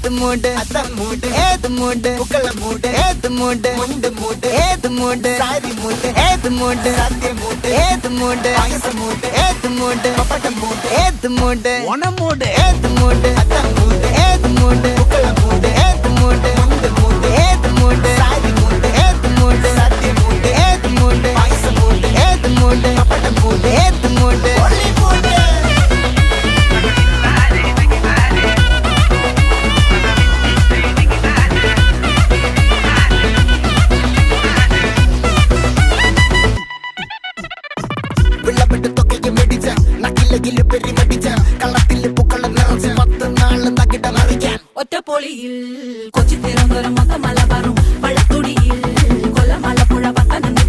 ഏത് മൂട് അത്തം മൂട് ഏത് മൂട് പുക്കള മൂട് ഏത് മൂട് മുണ്ട് മൂട് ഏത് മൂട് സാരി മൂട് ഏത് മൂട് സദ്യ മൂട് ഏത് മൂട് പായസ മൂട് ഏത് മൂട് പപ്പടം മൂട് ഏത് മൂട് ഓണം മൂട് ഏത് മൂട് അത്തം മൂട് ഏത് മൂട് പുക്കള മൂട് ഏത് മൂട് മുണ്ട് മൂട് ഏത് മൂട് സാരി മൂട് ഏത് മൂട് സദ്യ മൂട് ഏത് മൂട് പായസ മൂട് ഏത് മൂട് പപ്പടം മൂട് ഏത് മൂട് ഒളി മൂട് ഒറ്റപ്പൊളിയിൽ കൊച്ചി തിരുവനന്തപുരം മൊത്തം മലബാറും വള്ളത്തുടിയിൽ കൊല്ലം ആലപ്പുഴ പത്തനംതിട്ട